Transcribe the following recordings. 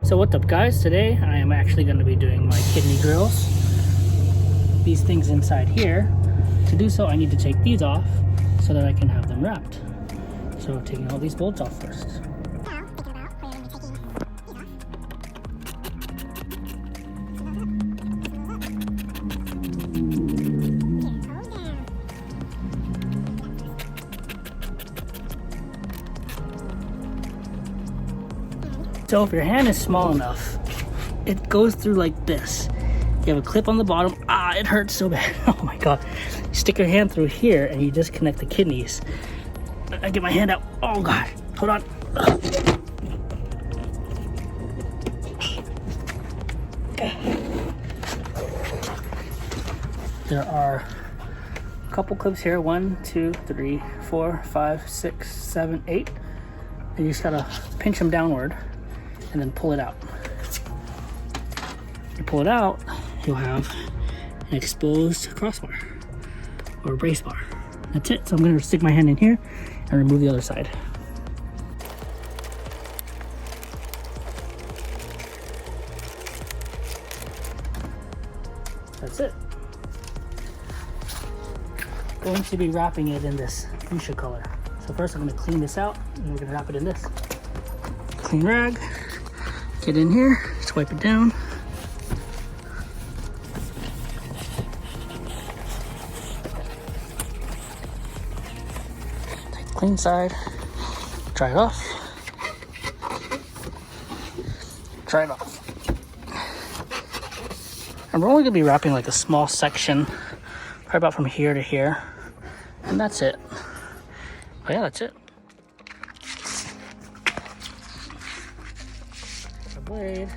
So what's up guys, today I am actually going to be doing my kidney grills. These things inside here. To do so I need to take these off so that I can have them wrapped. So taking all these bolts off first. So if your hand is small enough, it goes through like this. You have a clip on the bottom. It hurts so bad. Oh my god. You stick your hand through here and you disconnect the kidneys. I get my hand out. Oh god. Hold on. There are a couple clips here. 1, 2, 3, 4, 5, 6, 7, 8. And you just gotta pinch them downward and then pull it out. You pull it out, you'll have an exposed crossbar or brace bar. That's it. So I'm going to stick my hand in here and remove the other side. That's it. Going to be wrapping it in this fuchsia color. So first I'm going to clean this out and we're going to wrap it in this. Clean rag. Get in here, just wipe it down. Take the clean side, dry it off. Dry it off. And we're only gonna be wrapping like a small section, probably about from here to here. And that's it. But yeah, that's it. Blade.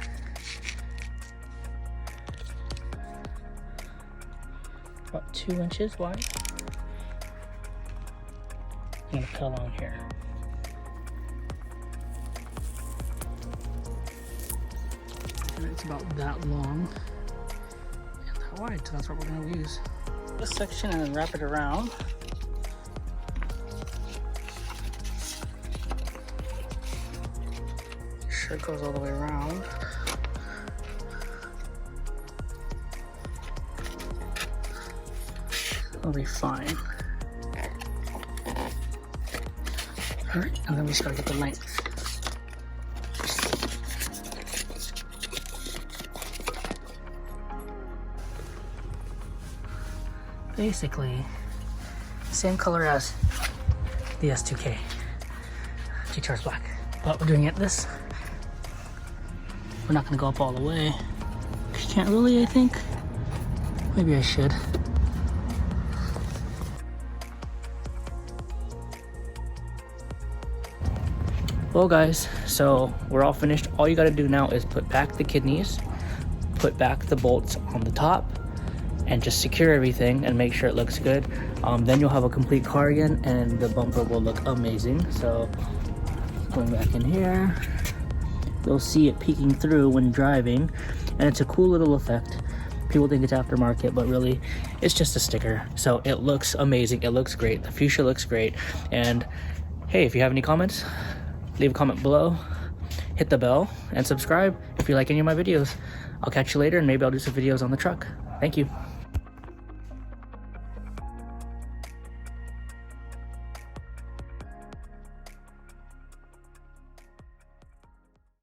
About 2 inches wide. I'm gonna cut along here. And it's about that long and that wide, so that's what we're gonna use. This section and then wrap it around. It goes all the way around. It'll be fine. Alright, and then we just gotta get the length. Basically, same color as the S2K. GTR's black. But we're doing it this. We're not gonna go up all the way. You can't really, I think. Maybe I should. Well guys, so we're all finished. All you gotta do now is put back the kidneys, put back the bolts on the top, and just secure everything and make sure it looks good. Then you'll have a complete car again and the bumper will look amazing. So going back in here. You'll see it peeking through when driving, and it's a cool little effect. People think it's aftermarket, but really it's just a sticker. So it looks amazing, it looks great, the fuchsia looks great. And hey, if you have any comments, leave a comment below, hit the bell, and subscribe if you like any of my videos. I'll catch you later, and maybe I'll do some videos on the truck. Thank you.